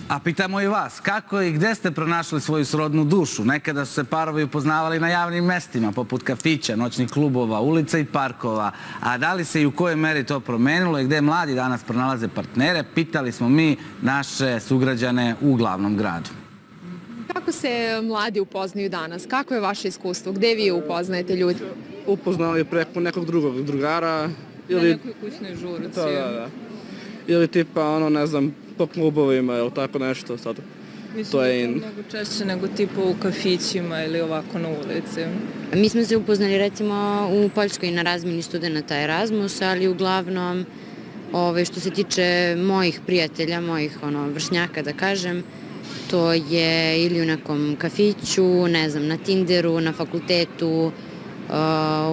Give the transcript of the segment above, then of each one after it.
A pitamo i vas, kako i gde ste pronašli svoju srodnu dušu? Nekada su se parovi upoznavali na javnim mestima, poput kafića, noćnih klubova, ulica i parkova. A da li se i u kojoj meri to promenilo i gde mladi danas pronalaze partnere, pitali smo mi naše sugrađane u glavnom gradu. Kako se mladi upoznaju danas? Kako je vaše iskustvo? Gde vi upoznajete ljudi? Upoznali preko nekog drugog drugara. Na nekoj kućnoj žurci. Da. Ili tipa, ne znam, po klubovima ili tako nešto sad. Mislim da je to mnogo češće nego tipa u kafićima ili ovako na ulici. Mi smo se upoznali recimo u Poljskoj na razmini studenta Erasmus, ali uglavnom što se tiče mojih prijatelja, mojih vršnjaka da kažem, to je ili u nekom kafiću, ne znam, na Tinderu, na fakultetu,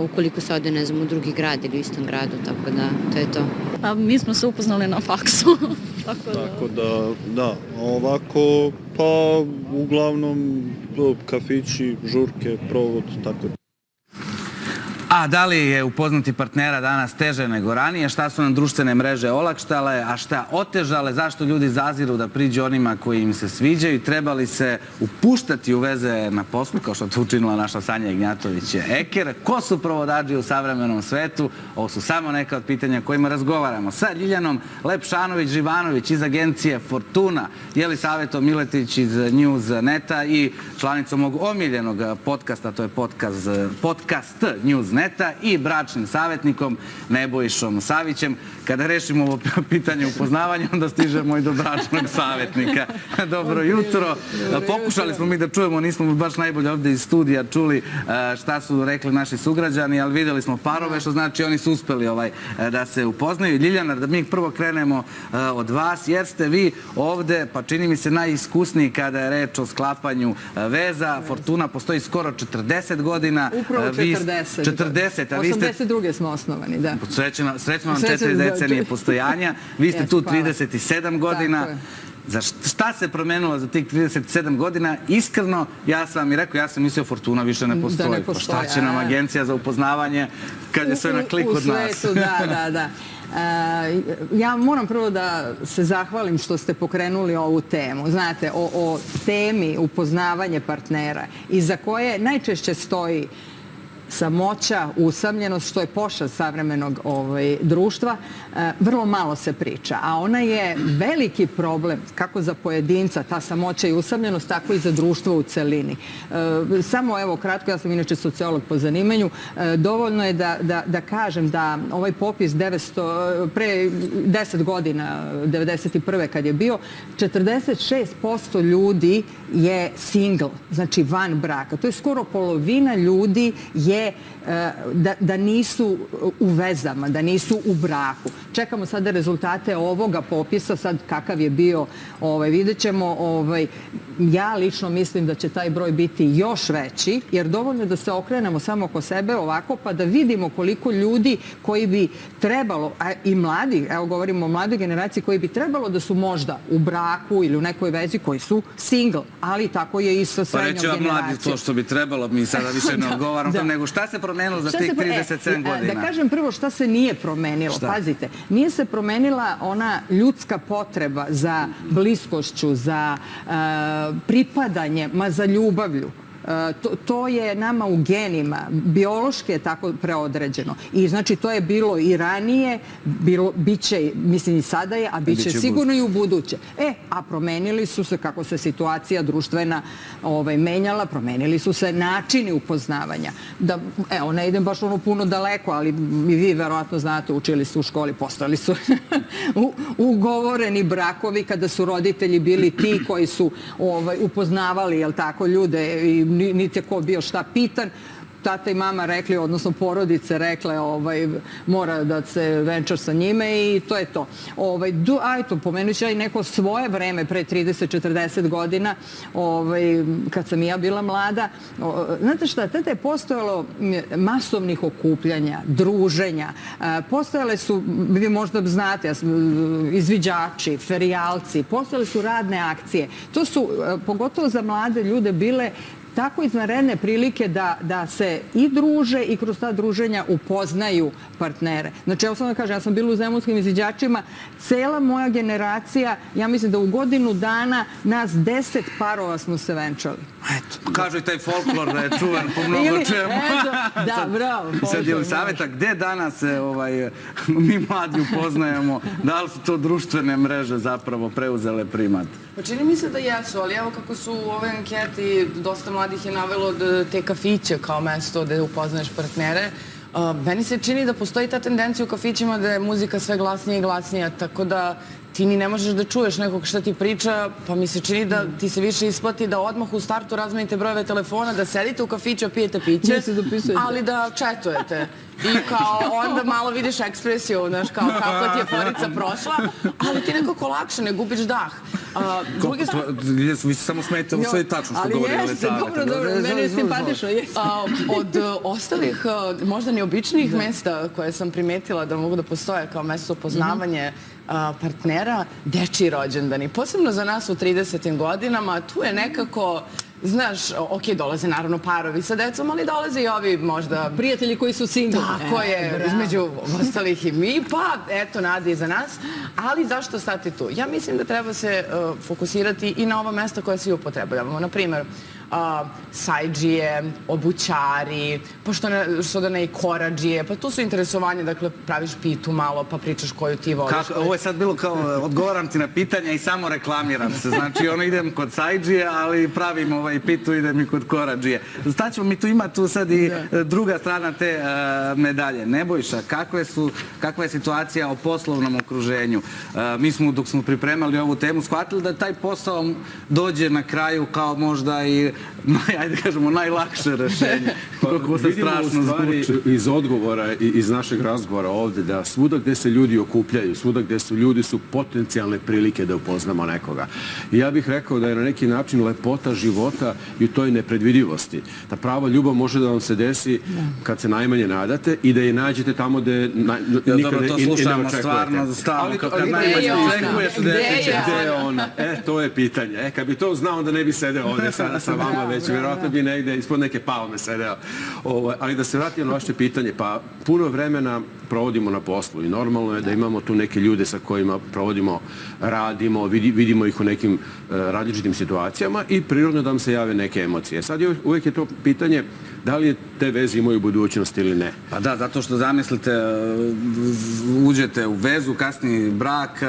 ukoliko se ode, ne znam, u drugi grad ili u istom gradu, tako da, to je to. A mi smo se upoznali na faksu. Tako da, ovako, pa uglavnom kafići, žurke, provod, tako da. A da li je upoznati partnera danas teže nego ranije? Šta su nam društvene mreže olakštale, a šta otežale? Zašto ljudi zaziru da priđu onima koji im se sviđaju? Treba li se upuštati u veze na poslu, kao što to učinila naša Sanja Ignjatović-Eker? Ko su provodači u savremenom svetu? Ovo su samo neka od pitanja kojima razgovaramo sa Ljiljanom Lepšanović-Živanović iz agencije Fortuna, Jelisavetom Miletić iz Newsneta i članicom mog omiljenog podcasta, to je podcast Newsneta, i bračnim savjetnikom Nebojšom Savićem. Kada rešimo ovo pitanje upoznavanja, onda stižemo i do bračnog savjetnika. Dobro jutro. Pokušali smo mi da čujemo, nismo baš najbolje ovde iz studija čuli šta su rekli naši sugrađani, ali videli smo parove, što znači oni su uspeli da se upoznaju. Ljiljana, da mi prvo krenemo od vas, jer ste vi ovde, pa čini mi se najiskusniji kada je reč o sklapanju veza. Fortuna postoji skoro 40 godina. Upravo 40. 82. smo osnovani, da. Srećno vam 4 decenije postojanja. Vi ste tu 37 godina. Za šta se promenilo za tih 37 godina? Iskreno, ja sam vam i rekao, ja sam mislio Fortuna više ne postoji. Pa šta će nam agencija za upoznavanje kad je sve na klik od nas? U svetu, da. Ja moram prvo da se zahvalim što ste pokrenuli ovu temu. Znate, o temi upoznavanje partnera iza koje najčešće stoji samoća, usamljenost, što je pošast savremenog društva, vrlo malo se priča. A ona je veliki problem, kako za pojedinca, ta samoća i usamljenost, tako i za društvo u celini. Samo, evo, kratko, ja sam inače sociolog po zanimanju, dovoljno je da kažem da ovaj popis pre 10 godina, 91. kad je bio, 46% ljudi je single, znači van braka. To je skoro polovina ljudi je da nisu u vezama, da nisu u braku. Čekamo sada rezultate ovoga popisa, sad kakav je bio, vidjet ćemo. Ja lično mislim da će taj broj biti još veći, jer dovoljno je da se okrenemo samo oko sebe ovako, pa da vidimo koliko ljudi koji bi trebalo, a i mladi, evo govorimo o mladoj generaciji, koji bi trebalo da su možda u braku ili u nekoj vezi, koji su single, ali tako je i sa srednjom generacijom. Pa reći vam mladi to što bi trebalo, mi sada više ne odgovaram tom, nego šta se promenilo za tih 37 godina? Da kažem prvo šta se nije promenilo. Pazite, nije se promenila ona ljudska potreba za bliskošću, za pripadanje, za ljubavlju. To je nama u genima, biološki je tako preodređeno. I znači to je bilo i ranije, bit će, mislim i sada je, a bit će sigurno i u buduće. A promenili su se, kako se situacija društvena menjala, promenili su se načini upoznavanja. Evo, ne idem baš puno daleko, ali i vi verovatno znate, učili ste u školi, postojali su ugovoreni brakovi kada su roditelji bili ti koji su upoznavali, jel tako, ljude i niti je ko bio šta pitan. Tata i mama rekli, odnosno porodice rekle, mora da se venčaš sa njime i to je to. Pomenut ću ja i neko svoje vreme, pre 30-40 godina, kad sam i ja bila mlada. Znate šta, tada je postojalo masovnih okupljanja, druženja. Postojale su, vi možda znate, izviđači, ferijalci, postojale su radne akcije. To su, pogotovo za mlade ljude, bile tako izvanredne prilike da se i druže i kroz ta druženja upoznaju partnere. Znači, evo sam da kažem, ja sam bila u zemunskim izviđačima, cela moja generacija, ja mislim da u godinu dana nas 10 parova smo se venčali. Eto, kažu i taj folklor da je čuvan po mnogo čemu. Da, bravo. Sad, Jelisaveta, gde danas se mi mladi upoznajemo? Da li su to društvene mreže zapravo preuzele primat? Pa čini mi se da jesu, ali evo kako su u ovoj anketi dosta mladih je navelo te kafiće kao mesto gde upoznaješ partnere. Meni se čini da postoji ta tendencija u kafićima da je muzika sve glasnija i glasnija, tako da ti ni ne možeš da čuješ nekog šta ti priča, pa mi se čini da ti se više isplati da odmah u startu razmenite brojeve telefona, da sedite u kafiću, pijete piće, ali da četujete. I kao onda malo vidiš ekspresiju, znaš, kao kako ti je forica prošla, ali ti nekako lakše, ne gubiš dah. Vi se samo smijete u sve tačno što govori Jelisaveta. Dobro, meni je simpatično. Od ostalih, možda neobičnijih mesta koje sam primetila da mogu da postoje kao mesto upoznavanje partnera, dečiji rođendani. Posebno za nas u 30. godinama, tu je nekako... Znaš, ok, dolaze naravno parovi sa decom, ali dolaze i ovi možda... Prijatelji koji su single. Tako je, između ostalih i mi, pa eto, nade i za nas. Ali zašto stati tu? Ja mislim da treba se fokusirati i na ova mesta koja svi upotrebljavamo. Naprimer, sajđije, obućari, što da ne i koradžije, pa tu su interesovanje, dakle, praviš pitu malo, pa pričaš koju ti voliš. Ovo je sad bilo kao, odgovaram ti na pitanja i samo reklamiram se. Znači, idem kod sajđije, ali pravim pitu, idem i kod koradžije. Staćemo, mi tu ima tu sad i druga strana te medalje. Nebojša, kakva je situacija o poslovnom okruženju? Mi smo, dok smo pripremali ovu temu, shvatili da taj posao dođe na kraju kao možda i ajde kažemo, najlakše rešenje. Vidimo u stvari iz odgovora i iz našeg razgovora ovde da svuda gde se ljudi okupljaju, svuda gde su ljudi su potencijalne prilike da upoznamo nekoga. I ja bih rekao da je na neki način lepota života i u toj nepredvidivosti. Ta prava ljubav može da vam se desi kad se najmanje nadate i da je nađete tamo gde nikada to i ne slušamo očekujete. stvarno stalno. Kad Ali najmanje očekuješ, gde je ona? To je pitanje. Kad bi to znao, onda ne bi sedeo ovde sada sa vama, već vjerojatno bi negde ispod neke palme sedeo. Ali da se vratim na vaše pitanje, pa puno vremena provodimo na poslu i normalno je da imamo tu neke ljude sa kojima provodimo, radimo, vidimo ih u nekim različitim situacijama i prirodno da vam se jave neke emocije. Sad uvijek je to pitanje da li te veze imaju budućnost ili ne. Pa da, zato što zamislite, uđete u vezu, kasnije brak,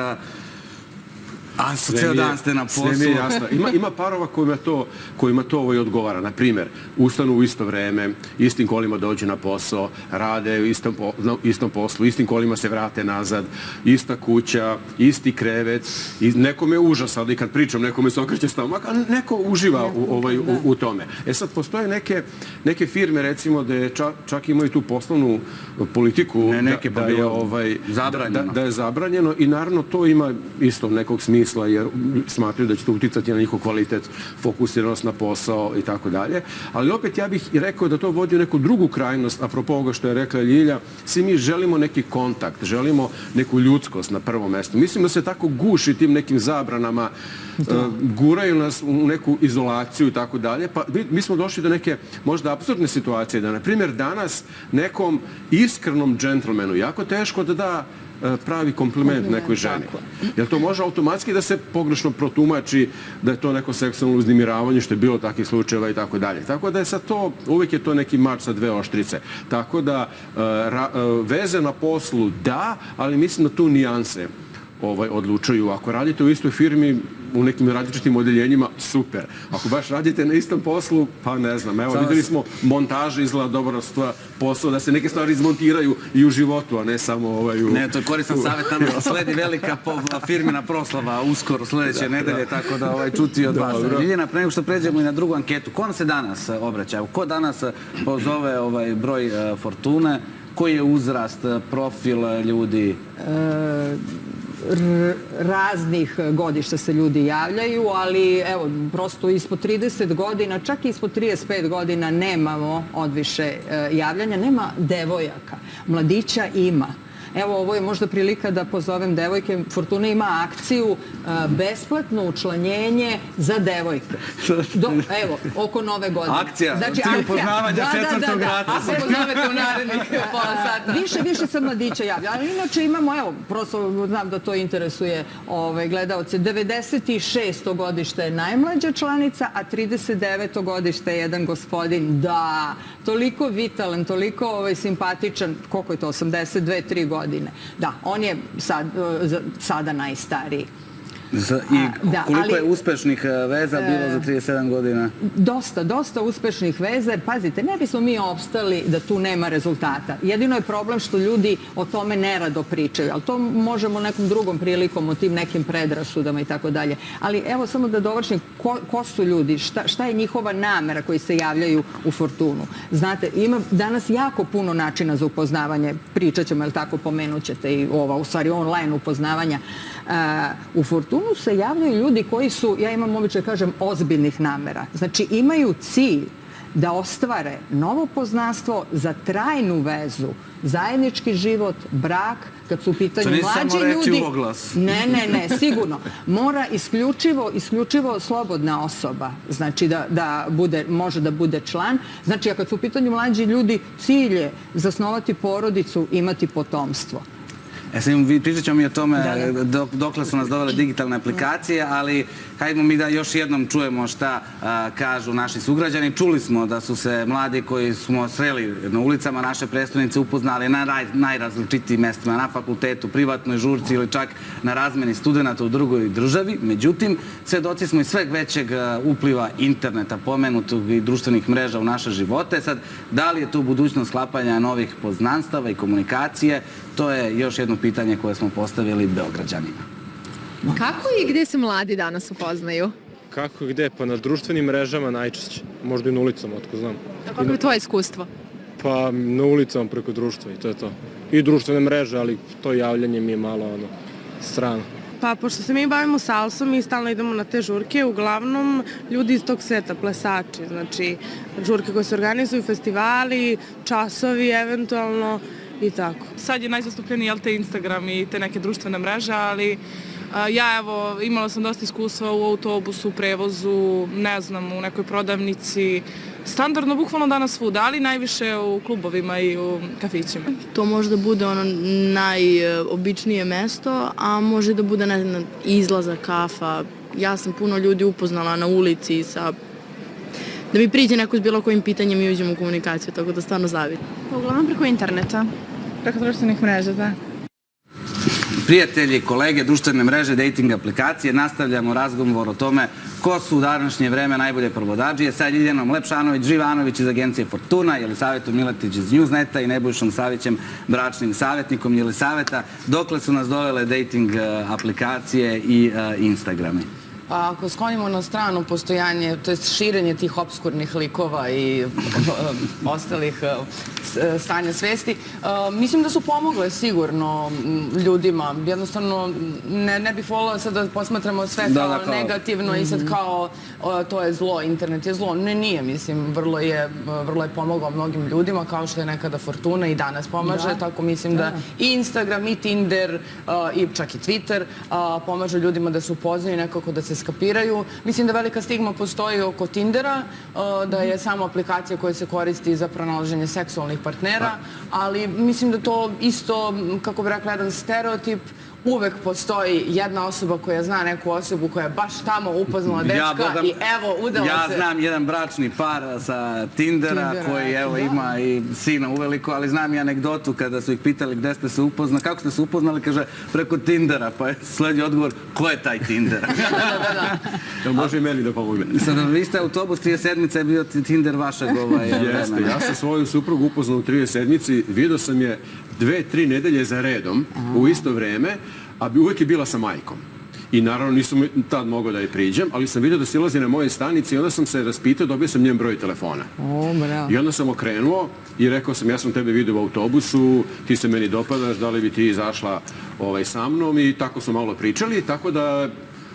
a ceo dan ste na poslu. Sve mi je jasno. Ima parova kojima to odgovara. Naprimjer, ustanu u isto vreme, istim kolima dođu na posao, rade u istom poslu, istim kolima se vrate nazad, ista kuća, isti krevet. Nekome je užas, ali kad pričam, nekome se okreće stomak, a neko uživa u tome. Sad, postoje neke firme, recimo, da čak imaju tu poslovnu politiku da je zabranjeno i naravno to ima isto nekog smisla jer smatraju da će to uticati na njihov kvalitet, fokusiranost na posao i tako dalje. Ali opet ja bih i rekao da to vodi u neku drugu krajnost, apropo ovoga što je rekla Ljilja, svi mi želimo neki kontakt, želimo neku ljudskost na prvom mestu. Mislim da se tako guši tim nekim zabranama, guraju nas u neku izolaciju i tako dalje, pa mi smo došli do neke možda apsurdne situacije da, na primjer, danas nekom iskrenom džentlmenu jako teško da da pravi kompliment nekoj ženi. Jer to može automatski da se pogrešno protumači da je to neko seksualno uznemiravanje, što je bilo takvih slučajeva i tako dalje. Tako da je sad to, uvijek je to neki mač sa dve oštrice. Tako da veze na poslu da, ali mislim da tu nijanse odlučuju. Ako radite u istoj firmi, u nekim različitim odeljenjima, super. Ako baš radite na istom poslu, pa ne znam. Evo, videli smo montaže izgleda dobro posao, da se neke stvari izmontiraju i u životu, a ne samo Ne, to je koristan savjet, nam sledi velika firmina proslava uskoro, sledeće nedelje, tako da čuti od vas. Ljiljana, pre nego što pređemo i na drugu anketu, ko nam se danas obraća? Ko danas pozove broj Fortune? Koji je uzrast, profil ljudi? Raznih godišta se ljudi javljaju, ali evo, prosto ispod 30 godina, čak i ispod 35 godina nemamo odviše javljanja, nema devojaka. Mladića ima. Evo, ovo je možda prilika da pozovem devojke. Fortuna ima akciju besplatno učlanjenje za devojke. Evo, oko nove godine. Akcija, cilj upoznavanja četvrtog rata. Ako pozovete u narednih pola sata. Više se mladića javlja. Ali inače imamo, evo, prosto znam da to interesuje gledaoce. 96. godište je najmlađa članica, a 39. godište je jedan gospodin. Da, toliko vitalan, toliko simpatičan. Koliko je to? 82-3 godine. Da, on je sada najstariji. I koliko je uspešnih veza bilo za 37 godina? Dosta uspešnih veza. Pazite, ne bismo mi opstali da tu nema rezultata. Jedino je problem što ljudi o tome nerado pričaju, ali to možemo nekom drugom prilikom o tim nekim predrasudama i tako dalje. Ali evo samo da dovršim, ko su ljudi, šta je njihova namera koji se javljaju u Fortunu? Znate, ima danas jako puno načina za upoznavanje, pričat ćemo, jel tako, pomenut ćete i u stvari online upoznavanja. U Fortunu se javljaju ljudi koji su, ja imam običaj kažem, ozbiljnih namera. Znači imaju cilj da ostvare novo poznanstvo za trajnu vezu, zajednički život, brak, kad su u pitanju mlađi ljudi. To nije samo reći u oglas. Ne, sigurno. Mora isključivo slobodna osoba, znači da može da bude član. Znači, a kad su u pitanju mlađi ljudi, cilj je zasnovati porodicu, imati potomstvo. Pričat ćemo mi o tome dokle su nas dovele digitalne aplikacije, ali hajdemo mi da još jednom čujemo šta kažu naši sugrađani. Čuli smo da su se mladi koji smo sreli na ulicama naše prestonice upoznali na najrazličitijim mestima, na fakultetu, privatnoj žurci ili čak na razmeni studenta u drugoj državi. Međutim, svedoci smo i sveg većeg upliva interneta, pomenutog i društvenih mreža u naše živote. Sad, da li je tu budućnost sklapanja novih poznanstava i komunikacije? To je još jedno pitanje koje smo postavili Beograđanima. Kako i gde se mladi danas upoznaju? Kako i gde? Pa na društvenim mrežama najčešće. Možda i na ulicama, otko znam. A kako je tvoje iskustvo? Pa na ulicama preko društva i to je to. I društvene mreže, ali to javljanje mi je malo strano. Pa pošto se mi bavimo salsom i stalno idemo na te žurke, uglavnom ljudi iz tog sveta, plesači, znači žurke koje se organizuju, festivali, časovi eventualno i tako. Sad je najzastupljeniji Instagram i te neke društvene mreže, ali ja evo imala sam dosta iskustva u autobusu, u prevozu, ne znam, u nekoj prodavnici, standardno bukvalno danas svuda, ali najviše u klubovima i u kafićima. To može da bude najobičnije mesto, a može da bude izlaza, kafa. Ja sam puno ljudi upoznala na ulici da mi priđe neko s bilo kojim pitanjem i uđemo u komunikaciju, tako da stvarno zavidim. Uglavnom preko interneta, preko društvenih mreža, da. Prijatelji, kolege, društvene mreže, dating aplikacije, nastavljamo razgovor o tome ko su u današnje vreme najbolje provodadžije sa Ljiljanom Lepšanović-Živanović iz agencije Fortuna, Jelisavetom Miletić iz Newsneta i Nebojšom Savićem, bračnim savjetnikom. Jelisaveta, dokle su nas dovele dating aplikacije i Instagrami? Pa ako sklonimo na stranu postojanje, to je širenje tih obskurnih likova i ostalih stanja svesti, mislim da su pomogle sigurno ljudima. Jednostavno, ne bih voljela sad da posmatramo sve kao negativno i sad kao to je zlo, internet je zlo. Ne, nije, mislim, vrlo je pomogao mnogim ljudima, kao što je nekada Fortuna i danas pomaže, tako mislim da i Instagram, i Tinder, i čak i Twitter pomažu ljudima da se upoznaju, nekako da se skapiraju. Mislim da velika stigma postoji oko Tindera, da je samo aplikacija koja se koristi za pronalaženje seksualnih partnera, ali mislim da to isto, kako bi rekla, jedan stereotip. Uvek postoji jedna osoba koja zna neku osobu koja je baš tamo upoznala dečka i evo, udala se. Ja znam jedan bračni par sa Tindera koji evo ima i sina uveliko, ali znam i anegdotu kada su ih pitali gde ste se upoznali, kako ste se upoznali, kaže preko Tindera, pa je sledi odgovor ko je taj Tinder? Da može i meni da pomogne. Sada, vi ste autobus 37 je bio Tinder vašeg vremena. Jeste, ja sam svoju suprugu upoznao u 37, vidio sam je 2-3 nedelje za redom u isto vreme, a uvek je bila sa majkom. I naravno nisam tad mogao da je priđem, ali sam vidio da silazi na moje stanice i onda sam se raspitao, dobio sam njen broj telefona. I onda sam okrenuo i rekao sam, ja sam tebe vidio u autobusu, ti se meni dopadaš, da li bi ti izašla sa mnom, i tako smo malo pričali, tako da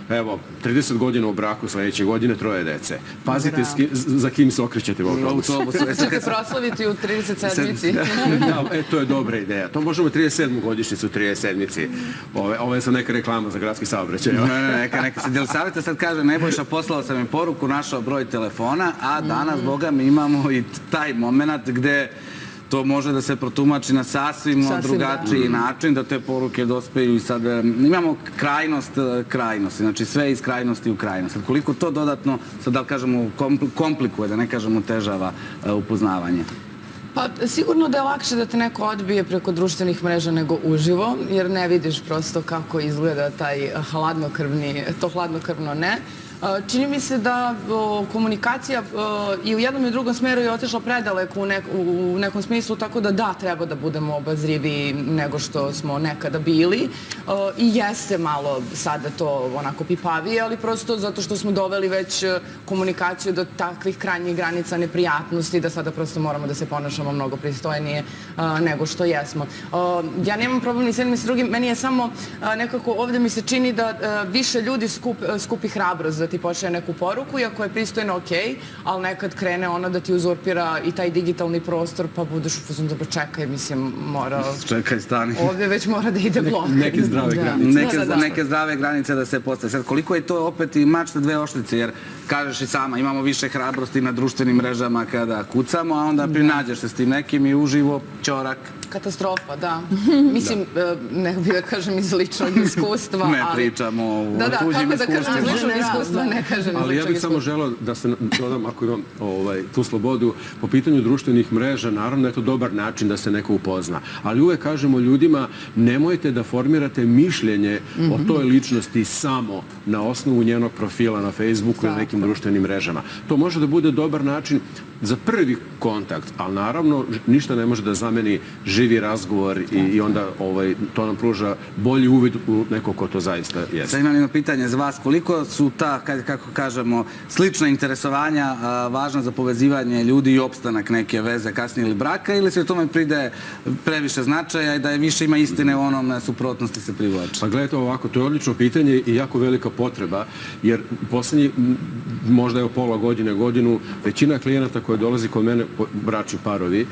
evo, 30 godina u braku, sledeće godine 3 dece. Pazite za kim se okrećete u autobusu. Ćete proslaviti u 37-ici. Da, to je dobra ideja. To možemo 37. godišnjicu u 37-ici. Ovo je sad neka reklama za gradski saobraćaj. Neka se deli savjeta. Sad kaže, Nebojša, poslao sam im poruku, našao broj telefona, a danas, boga mi, imamo i taj moment gde to može da se protumači na sasvim drugačiji način, da te poruke dospeju i sad imamo krajnosti, znači sve iz krajnosti u krajnost. Sad koliko to dodatno, sad da li kažemo, komplikuje, da ne kažemo težava upoznavanje? Pa sigurno da je lakše da te neko odbije preko društvenih mreža nego uživo, jer ne vidiš prosto kako izgleda taj hladnokrvni, to hladnokrvno ne. Čini mi se da komunikacija i u jednom i u drugom smeru je otišla predaleko u nekom smislu, tako da treba da budemo obazriviji nego što smo nekada bili i jeste malo sada to onako pipavije, ali prosto zato što smo doveli već komunikaciju do takvih krajnjih granica neprijatnosti da sada prosto moramo da se ponašamo mnogo pristojnije nego što jesmo. Ja nemam problem ni s jednim ni s drugim, meni je samo nekako ovde mi se čini da više ljudi skupi hrabrost da ti pošalje neku poruku, iako je pristojno okej, ali nekad krene ona da ti uzurpira i taj digitalni prostor, pa budeš u fazonu, dobro, čekaj, mislim, mora... Čekaj, stani. Ovde već mora da ide blok. Neke zdrave granice. Neke zdrave granice da se postave. Sad, koliko je to opet i mač na dve oštrice, jer kažeš i sama, imamo više hrabrosti na društvenim mrežama kada kucamo, a onda prinađeš se s tim nekim i uživo ćorak. Katastrofa, da. Mislim, ne bih da kažem iz ličnog iskustva, ne pričamo o tuđim iskustvima. Da, kako da kažem iz ličnog iskustva, ne kažem iz ličnog iskustva. Ali ja bih samo želeo da se dodam, ako imam tu slobodu, po pitanju društvenih mreža, naravno je to dobar način da se neko upozna. Ali uvek kažemo ljudima, nemojte da formirate mišljenje o toj ličnosti samo na osnovu njenog profila na Facebooku ili nekim društvenim mrežama. To može da bude dobar način za prvi kontakt, ali naravno ništa ne može da zameni živi razgovor i onda to nam pruža bolji uvid u neko ko to zaista jeste. Sad imam jedno pitanje za vas. Koliko su ta, kako kažemo, slična interesovanja važna za povezivanje ljudi i opstanak neke veze kasnije ili braka, ili se u tome pridaje previše značaja i da je više ima istine u onom suprotnosti se privlači? Pa gledajte ovako, to je odlično pitanje i jako velika potreba, jer poslednji, možda je pola godine, godinu, većina klijenata koji dolazi kod mene, bračni parovi,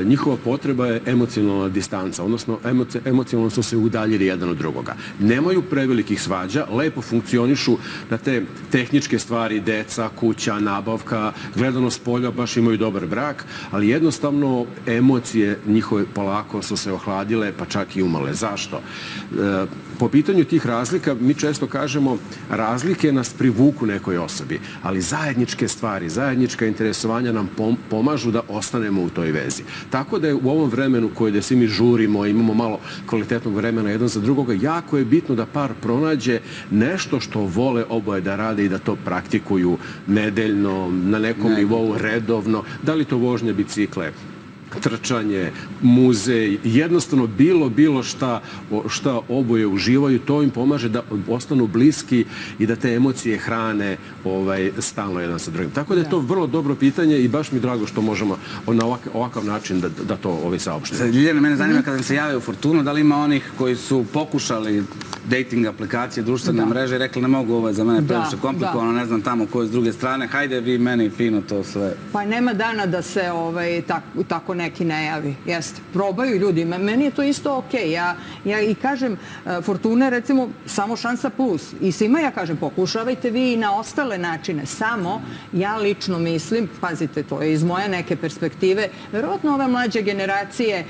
njihova potreba je emocionalna distanca, odnosno emocionalno su se udaljili jedan od drugoga. Nemaju prevelikih svađa, lepo funkcionišu na te tehničke stvari, deca, kuća, nabavka, gledano s polja, baš imaju dobar brak, ali jednostavno emocije njihove polako su se ohladile, pa čak i umale. Zašto? Po pitanju tih razlika, mi često kažemo, razlike nas privuku nekoj osobi, ali zajedničke stvari, zajednička interesovanja nam pomažu da ostanemo u toj vezi. Tako da je u ovom vremenu koje da svi mi žurimo, imamo malo kvalitetnog vremena jedan za drugoga, jako je bitno da par pronađe nešto što vole oboje da rade i da to praktikuju nedeljno, na nekom nivou, redovno, da li to vožnje bicikle, trčanje, muzej, jednostavno bilo šta oboje uživaju, to im pomaže da ostanu bliski i da te emocije hrane stalno jedan sa drugim. Tako da je to vrlo dobro pitanje i baš mi drago što možemo na ovakav način da to saopštimo. Ljiljana, mene zanima kada im se jave u Fortunu, da li ima onih koji su pokušali dating aplikacije, društvene mreže i rekli ne mogu, ovo je za mene previše komplikovano, ne znam tamo ko je s druge strane, hajde vi meni fino to sve. Pa nema dana da se tako neki ne javi. Jeste. Probaju ljudi. Meni je to isto okej. Ja i kažem, Fortuna recimo samo šansa plus. I svima ja kažem, pokušavajte vi i na ostale načine. Samo ja lično mislim, pazite, to je iz moje neke perspektive, verovatno ove mlađe generacije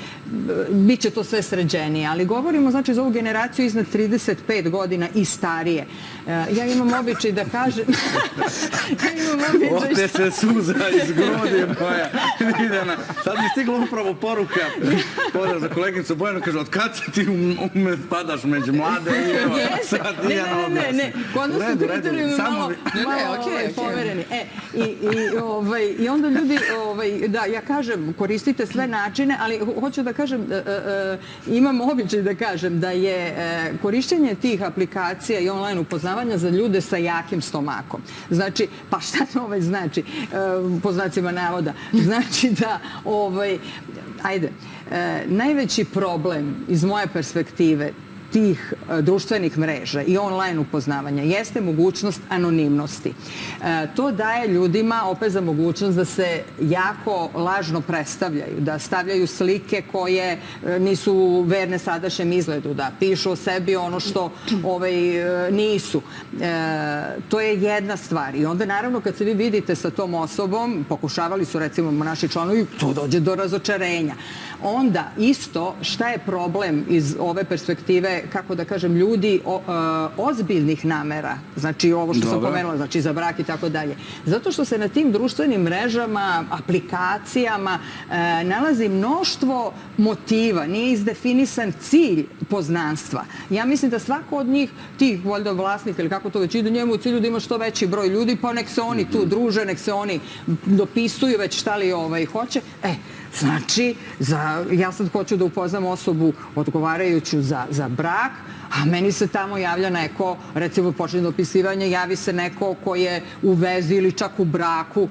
bit će to sve sređenije, ali govorimo znači za ovu generaciju iznad 35 godina i starije. Ja imam običaj da kažem... Ovdje se suza iz grudi moja. Sad mi stigla upravo poruka. Pozdrav za koleginicu Bojanu, kaže, od kad se ti padaš među mlade? Ne. Kod nas su kriterijumi malo pomereni. I onda ljudi, da, ja kažem, koristite sve načine, ali hoću da kažem, imam običaj da kažem da je korišćenje tih aplikacija i online upoznavanja za ljude sa jakim stomakom. Znači, pa šta to znači? Po znacima navoda. Znači da, najveći problem iz moje perspektive tih društvenih mreža i online upoznavanja jeste mogućnost anonimnosti. To daje ljudima opet za mogućnost da se jako lažno predstavljaju, da stavljaju slike koje nisu verne sadašnjem izgledu, da pišu o sebi ono što nisu. To je jedna stvar. I onda naravno kad se vi vidite sa tom osobom, pokušavali su recimo naši članovi, to dođe do razočarenja. Onda isto šta je problem iz ove perspektive, kako da kažem, ljudi ozbiljnih namera, znači ovo što sam pomenula, znači za brak i tako dalje. Zato što se na tim društvenim mrežama, aplikacijama nalazi mnoštvo motiva, nije izdefinisan cilj poznanstva. Ja mislim da svako od njih, tih valjda vlasnika ili kako to već ide, njemu u cilju da ima što veći broj ljudi, pa nek se oni tu druže, nek se oni dopisuju već šta li hoće. Znači, ja sad hoću da upoznam osobu odgovarajuću za brak, a meni se tamo javlja neko, recimo počne dopisivanje, javi se neko ko je u vezi ili čak u braku.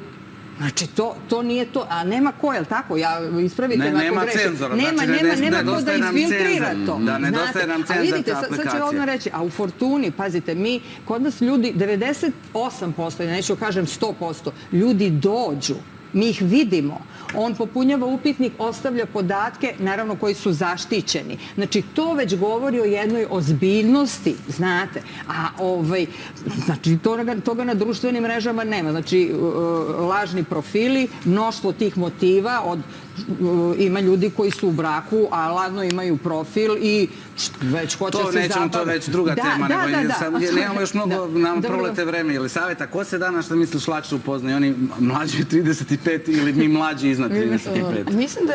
Znači, to nije to, a nema ko, je li tako? Ispravite me ako grešim. Nema cenzora, nema ko da izfiltrira to. Da, nedostaje nam cenzor ta aplikacija. Sad ću odmah reći, a u Fortuni, pazite, kod nas ljudi, 98%, ja neću kažem 100%, ljudi dođu, mi ih vidimo. On popunjava upitnik, ostavlja podatke, naravno koji su zaštićeni. Znači, to već govori o jednoj ozbiljnosti, znate. Znači, toga na društvenim mrežama nema. Znači, lažni profili, mnoštvo tih motiva, ima ljudi koji su u braku, a ladno imaju profil i već hoće se zabaviti. To već druga tema. Nemamo još mnogo, nam prolete vreme. Jelisaveta, ko se danas, što misliš, lakše upoznaju? Oni mlađi 35 ili mi mlađi iznad 35? Mislim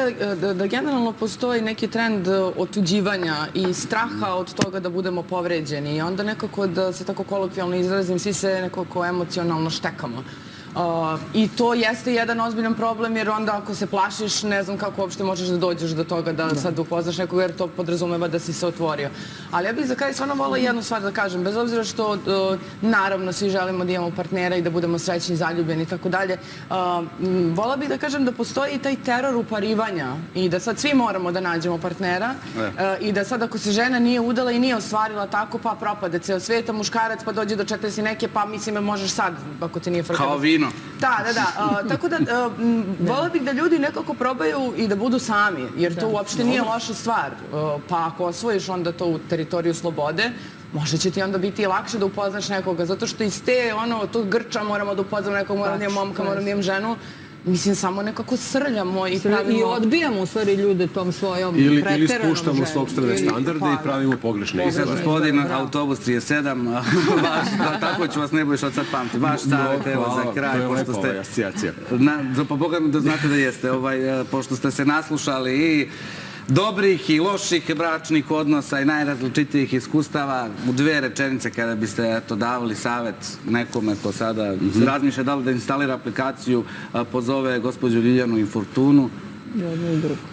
da generalno postoji neki trend otuđivanja i straha od toga da budemo povređeni i onda nekako, da se tako kolokvijalno izrazim, svi se nekako emocionalno štekamo. I to jeste jedan ozbiljan problem, jer onda ako se plašiš, ne znam kako uopšte možeš da dođeš do toga da sad upoznaš nekoga, jer to podrazumeva da si se otvorio. Ali ja bih za kraj stvarno volila jednu stvar da kažem, bez obzira što naravno svi želimo da imamo partnera i da budemo srećni, zaljubljeni i tako dalje, volila bih da kažem da postoji taj teror uparivanja i da sad svi moramo da nađemo partnera i da sad ako se žena nije udala i nije ostvarila tako, pa propade ceo svet, a muškarac pa dođe do 40 neke, pa mislim možeš sad, ako ti nije frkano. Kao vino. Da. Tako da, volila bih da ljudi nekako probaju i da budu sami, jer to uopšte nije loša stvar. Pa ako osvojiš onda to u teritoriju slobode, možda će ti onda biti i lakše da upoznaš nekoga, zato što iz tog grča moramo da upoznam nekog, moram da imam momka, moram da imam ženu, mislim, samo nekako srljamo i pravimo... I odbijamo u stvari ljude tom svojom preteranom ili spuštamo sopstvene standarde i pravimo pogrešne izražaje. Gospodin autobus 37, tako ću vas ne bojiš od sad pamti. Vaš savjet, evo za kraj, pošto ste... asocijacija. Pa Boga mi da znate da jeste, pošto ste se naslušali i dobrih i loših bračnih odnosa i najrazličitijih iskustava, u 2 rečenice kada biste davali savjet nekome ko sada razmišlja da li da instalira aplikaciju, pozove gospođu Ljiljanu i Fortunu.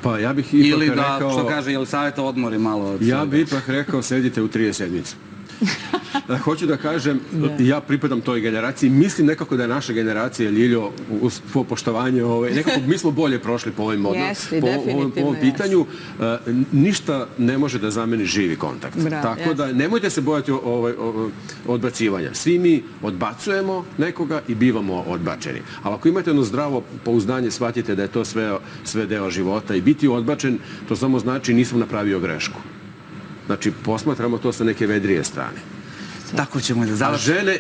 Pa ja bih ipak rekao... Ili da, što kaže, Jelisaveta odmori malo. Ja bih ipak rekao, sedite u 30 sedmicu. Hoću da kažem, ja pripadam toj generaciji, mislim nekako da je naša generacija, Ljiljo, uz poštovanje, nekako mi smo bolje prošli po ovom pitanju. Ništa ne može da zameni živi kontakt. Tako da nemojte se bojati odbacivanja. Svi mi odbacujemo nekoga i bivamo odbačeni. Ali ako imate jedno zdravo pouzdanje, shvatite da je to sve deo života i biti odbačen, to samo znači nisam napravio grešku. Znači, posmatramo to sa neke vedrije strane. Tako ćemo i da završimo. A žene,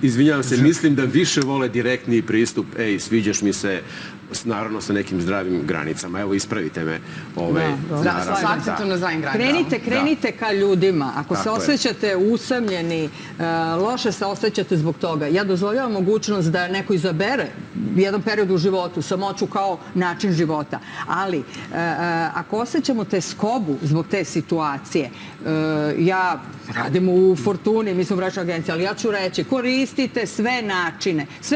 izvinjavam se, mislim da više vole direktni pristup, sviđaš mi se, naravno sa nekim zdravim granicama. Evo, ispravite me. Sa akcentom na zdravim granicama. Krenite ka ljudima. Ako se osjećate usamljeni, loše se osjećate zbog toga. Ja dozvoljavam mogućnost da neko izabere jedan period u životu, samoću kao način života. Ali, ako osjećamo teskobu zbog te situacije, ja radim u Fortuni, mi smo bračna agencija, ali ja ću reći, koristite sve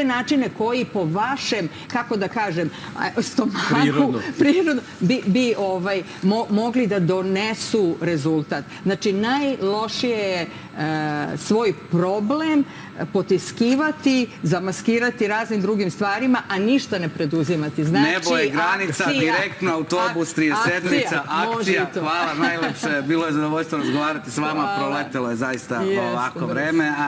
načine koji po vašem, kako da kažem, stomaku, prirodno, bi mogli da donesu rezultat. Znači, najlošije je svoj problem potiskivati, zamaskirati raznim drugim stvarima stvarima, a ništa ne preduzimati. Znači, Nebo je granica, akcija, direktno autobus, 37, akcija. to. Hvala najlepše. Bilo je zadovoljstvo razgovarati s vama. Hvala. Proletelo je zaista Jeste, ovako brzo. vreme.